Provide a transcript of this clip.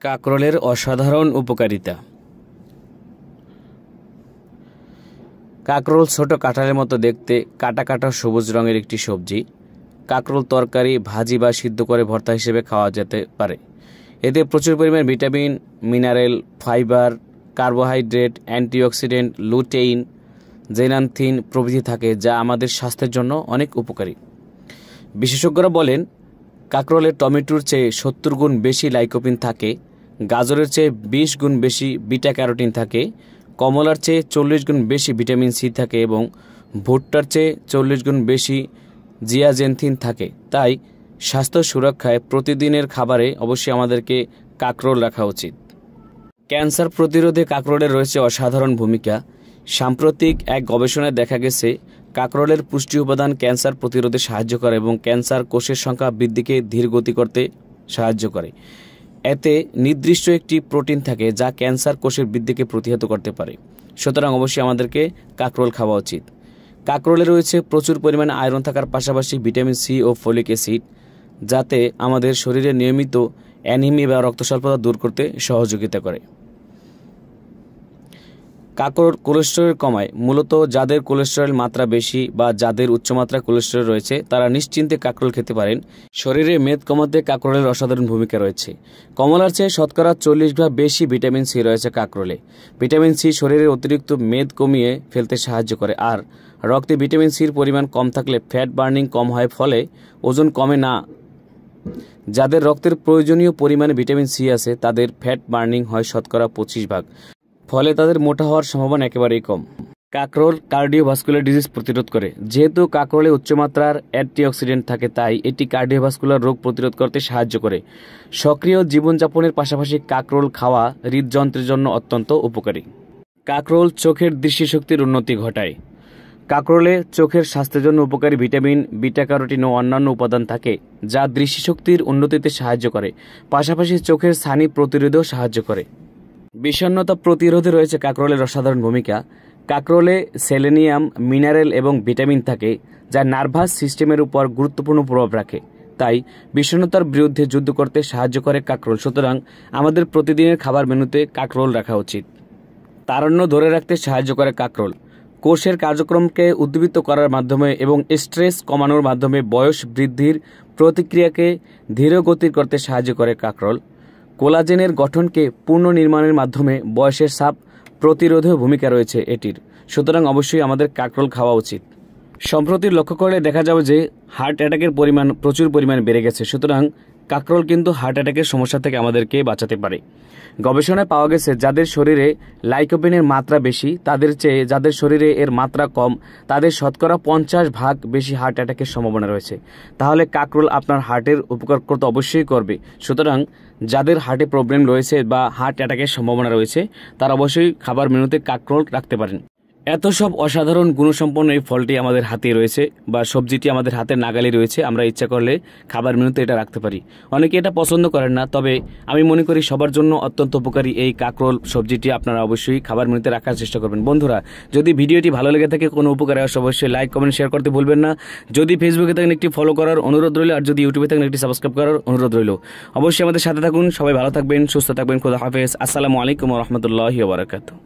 কাঁকরোলের অসাধারণ উপকারিতা। কাঁকরোল ছোট কাঁঠালের মতো দেখতে, কাটা কাটা সবুজ রঙের একটি সবজি। কাঁকরোল তরকারি, ভাজি বা সিদ্ধ করে ভর্তা হিসেবে খাওয়া যেতে পারে। এতে প্রচুর পরিমাণ vitamin, mineral, fibre, carbohydrate, antioxidant, lutein, zeaxanthin প্রভৃতি থাকে, যা আমাদের স্বাস্থ্যের জন্য অনেক উপকারী। বিশেষজ্ঞরা বলেন, কাঁকরোলে টমেটোর চেয়ে 70 গুণ বেশি লাইকোপিন থাকে, গাজরের চেয়ে 20 গুণ বেশি বিটা ক্যারোটিন থাকে, কমলার চেয়ে 40 গুণ বেশি ভিটামিন সি থাকে এবং ভুট্টার চেয়ে 40 গুণ বেশি জিয়াজেনথিন থাকে। তাই স্বাস্থ্য সুরক্ষায় প্রতিদিনের খাবারে অবশ্যই আমাদেরকে কাঁকরোল রাখা উচিত। ক্যান্সার প্রতিরোধে কাঁকরোলের রয়েছে অসাধারণ ভূমিকা। সাম্প্রতিক এক গবেষণায় দেখা গেছে, কাঁকরোলের পুষ্টি উপাদান ক্যান্সার প্রতিরোধে সাহায্য করে এবং ক্যান্সার কোষের সংখ্যা বৃদ্ধিকে ধীর গতি করতে সাহায্য করে। এতে নির্দিষ্ট একটি প্রোটিন থাকে যা ক্যান্সার কোষের বৃদ্ধিকে প্রতিহত করতে পারে। সুতরাং অবশ্যই আমাদেরকে কাঁকরোল খাওয়া উচিত। কাঁকরোলে রয়েছে প্রচুর পরিমাণে আয়রন থাকার পাশাপাশি ভিটামিন সি ও ফলিক অ্যাসিড, যাতে আমাদের শরীরে নিয়মিত অ্যানিমিয়া বা রক্তস্বল্পতা দূর করতে সহযোগিতা করে। কাঁকরোল কোলেস্টেরল কমায়। মূলত যাদের কোলেস্টেরল মাত্রা বেশি বা যাদের উচ্চমাত্রা কোলেস্টেরল রয়েছে তারা নিশ্চিন্তে কাঁকরোল খেতে পারেন। শরীরে মেদ কমাতে কাঁকরোলের অসাধারণ ভূমিকা রয়েছে। কমলার চেয়ে শতকরা 40 ভাগ বেশি ভিটামিন সি রয়েছে কাঁকরোলে। ভিটামিন সি শরীরের অতিরিক্ত মেদ কমিয়ে ফেলতে সাহায্য করে, আর রক্তে ভিটামিন সির পরিমাণ কম থাকলে ফ্যাট বার্নিং কম হয়, ফলে ওজন কমে না। যাদের রক্তের প্রয়োজনীয় পরিমাণে ভিটামিন সি আছে তাদের ফ্যাট বার্নিং হয় শতকরা 25 ভাগ, ফলে তাদের মোটা হওয়ার সম্ভাবনা একেবারেই কম। কাঁকরোল কার্ডিওভাস্কুলার ডিজিজ প্রতিরোধ করে। যেহেতু কাঁকরোলে উচ্চমাত্রার অ্যান্টিঅক্সিডেন্ট থাকে, তাই এটি কার্ডিওভাস্কুলার রোগ প্রতিরোধ করতে সাহায্য করে। সক্রিয় জীবনযাপনের পাশাপাশি কাঁকরোল খাওয়া হৃদযন্ত্রের জন্য অত্যন্ত উপকারী। কাঁকরোল চোখের দৃষ্টিশক্তির উন্নতি ঘটায়। কাঁকরোলে চোখের স্বাস্থ্যের জন্য উপকারী ভিটামিন, বিটা ক্যারোটিন ও অন্যান্য উপাদান থাকে, যা দৃষ্টিশক্তির উন্নতিতে সাহায্য করে। পাশাপাশি চোখের ছানি প্রতিরোধেও সাহায্য করে। বিষণ্ণতা প্রতিরোধে রয়েছে কাঁকরোলের অসাধারণ ভূমিকা। কাঁকরোলে সেলেনিয়াম, মিনারেল এবং ভিটামিন থাকে, যা নার্ভাস সিস্টেমের উপর গুরুত্বপূর্ণ প্রভাব রাখে। তাই বিষণ্ণতার বিরুদ্ধে যুদ্ধ করতে সাহায্য করে কাঁকরোল। সুতরাং আমাদের প্রতিদিনের খাবার মেনুতে কাঁকরোল রাখা উচিত। তারুণ্য ধরে রাখতে সাহায্য করে কাঁকরোল। কোষের কার্যক্রমকে উদ্দীপিত করার মাধ্যমে এবং স্ট্রেস কমানোর মাধ্যমে বয়স বৃদ্ধির প্রতিক্রিয়াকে ধীরগতির করতে সাহায্য করে কাঁকরোল। কোলাজেনের গঠনকে পুনর্নির্মাণের মাধ্যমে বয়সের চাপ প্রতিরোধেও ভূমিকা রয়েছে এটির। সুতরাং অবশ্যই আমাদের কাঁকরোল খাওয়া উচিত। সম্প্রতি লক্ষ্য করলে দেখা যাবে যে হার্ট অ্যাটাকের পরিমাণ প্রচুর পরিমাণে বেড়ে গেছে। সুতরাং কাঁকরোল কিন্তু হার্ট অ্যাটাকের সমস্যা থেকে আমাদেরকে বাঁচাতে পারে। গবেষণায় পাওয়া গেছে, যাদের শরীরে লাইকোপিনের মাত্রা বেশি তাদের চেয়ে যাদের শরীরে এর মাত্রা কম, তাদের শতকরা 50 ভাগ বেশি হার্ট অ্যাটাকের সম্ভাবনা রয়েছে। তাহলে কাঁকরোল আপনার হার্টের উপকার করতে অবশ্যই করবে। সুতরাং যাদের হার্টে প্রবলেম রয়েছে বা হার্ট অ্যাটাকের সম্ভাবনা রয়েছে তারা অবশ্যই খাবার মেনুতে কাঁকরোল রাখতে পারেন। এত সব অসাধারণ গুণসম্পন্ন এই ফলটি আমাদের হাতে রয়েছে বা সবজিটি আমাদের হাতের নাগালে রয়েছে। আমরা ইচ্ছা করলে খাবার মেনুতে এটা রাখতে পারি। অনেকে এটা পছন্দ করেন না, তবে আমি মনে করি সবার জন্য অত্যন্ত উপকারী এই কাঁকরোল সবজিটি আপনারা অবশ্যই খাবার মেনুতে রাখার চেষ্টা করবেন। বন্ধুরা, যদি ভিডিওটি ভালো লেগে থাকে, কোনো উপকারে আসে, অবশ্যই লাইক, কমেন্ট, শেয়ার করতে ভুলবেন না। যদি ফেসবুকে থাকেন একটি ফলো করার অনুরোধ রইল, আর যদি ইউটিউবে থাকেন একটি সাবস্ক্রাইব করার অনুরোধ রইল। অবশ্যই আমাদের সাথে থাকুন। সবাই ভালো থাকবেন, সুস্থ থাকবেন। খোদা হাফেজ। আসসালামু আলাইকুম ওয়া রাহমাতুল্লাহি ওয়া বারাকাতুহু।